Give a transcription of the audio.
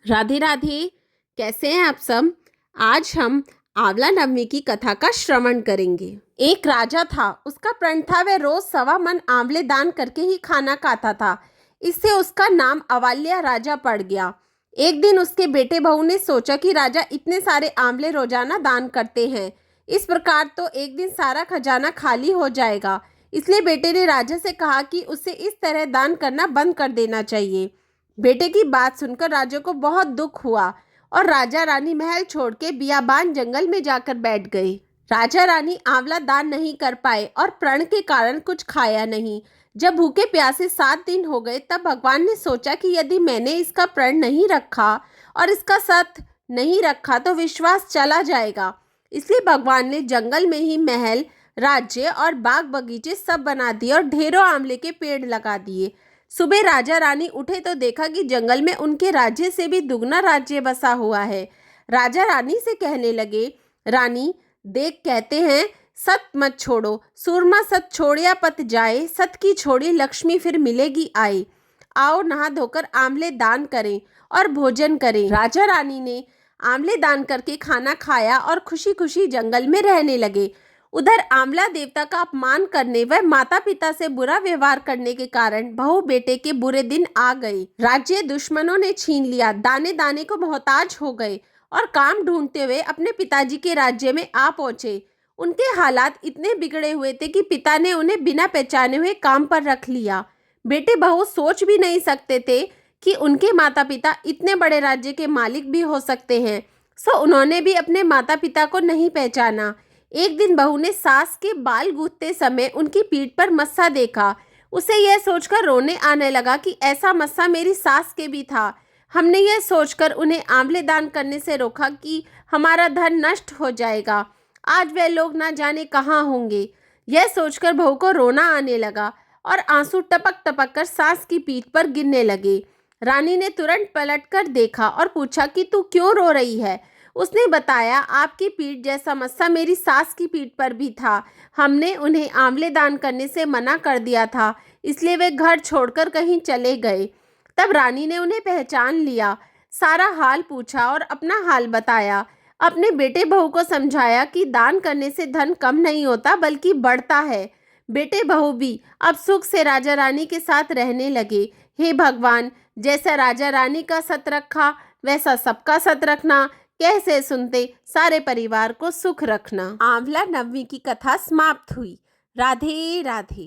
राधे राधे। कैसे हैं आप सब। आज हम आंवला नवमी की कथा का श्रवण करेंगे। एक राजा था, उसका प्रण था वह रोज 1.25 मन आंवले दान करके ही खाना खाता था। इससे उसका नाम अवाल्या राजा पड़ गया। एक दिन उसके बेटे बहू ने सोचा कि राजा इतने सारे आंवले रोजाना दान करते हैं, इस प्रकार तो एक दिन सारा खजाना खाली हो जाएगा। इसलिए बेटे ने राजा से कहा कि उसे इस तरह दान करना बंद कर देना चाहिए। बेटे की बात सुनकर राजा को बहुत दुख हुआ और राजा रानी महल छोड़ के बियाबान जंगल में जाकर बैठ गए। राजा रानी आंवला दान नहीं कर पाए और प्रण के कारण कुछ खाया नहीं। जब भूखे प्यासे 7 दिन हो गए तब भगवान ने सोचा कि यदि मैंने इसका प्रण नहीं रखा और इसका सत नहीं रखा तो विश्वास चला जाएगा। इसलिए भगवान ने जंगल में ही महल, राज्य और बाग बगीचे सब बना दिए और ढेरों आंवले के पेड़ लगा दिए। सुबह राजा रानी उठे तो देखा कि जंगल में उनके राज्य से भी दुगना राज्य बसा हुआ है। राजा रानी से कहने लगे, रानी देख, कहते हैं सत मत छोड़ो, सूरमा सत छोड़िया पत जाए, सत की छोड़ी लक्ष्मी फिर मिलेगी आए। आओ नहा धोकर आंवले दान करें और भोजन करें। राजा रानी ने आंवले दान करके खाना खाया और खुशी खुशी जंगल में रहने लगे। उधर आंवला देवता का अपमान करने व माता पिता से बुरा व्यवहार करने के कारण बहू बेटे के बुरे दिन आ गए। राज्य दुश्मनों ने छीन लिया, दाने दाने को मोहताज हो गए और काम ढूंढते हुए अपने पिताजी के राज्य में आ पहुंचे। उनके हालात इतने बिगड़े हुए थे कि पिता ने उन्हें बिना पहचाने हुए काम पर रख लिया। बेटे बहू सोच भी नहीं सकते थे कि उनके माता पिता इतने बड़े राज्य के मालिक भी हो सकते हैं। सो उन्होंने भी अपने माता पिता को नहीं पहचाना। एक दिन बहू ने सास के बाल गूंथते समय उनकी पीठ पर मस्सा देखा। उसे यह सोचकर रोने आने लगा कि ऐसा मस्सा मेरी सास के भी था। हमने यह सोचकर उन्हें आंवले दान करने से रोका कि हमारा धन नष्ट हो जाएगा। आज वह लोग ना जाने कहाँ होंगे। यह सोचकर बहू को रोना आने लगा और आंसू टपक टपक कर सास की पीठ पर गिरने लगे। रानी ने तुरंत पलटकर देखा और पूछा कि तू क्यों रो रही है। उसने बताया, आपकी पीठ जैसा मस्सा मेरी सास की पीठ पर भी था। हमने उन्हें आंवले दान करने से मना कर दिया था, इसलिए वे घर छोड़कर कहीं चले गए। तब रानी ने उन्हें पहचान लिया, सारा हाल पूछा और अपना हाल बताया। अपने बेटे बहू को समझाया कि दान करने से धन कम नहीं होता बल्कि बढ़ता है। बेटे बहू भी अब सुख से राजा रानी के साथ रहने लगे। हे भगवान, जैसा राजा रानी का सत रखा वैसा सबका सत रखना। कैसे सुनते सारे परिवार को सुख रखना। आंवला नवमी की कथा समाप्त हुई। राधे राधे।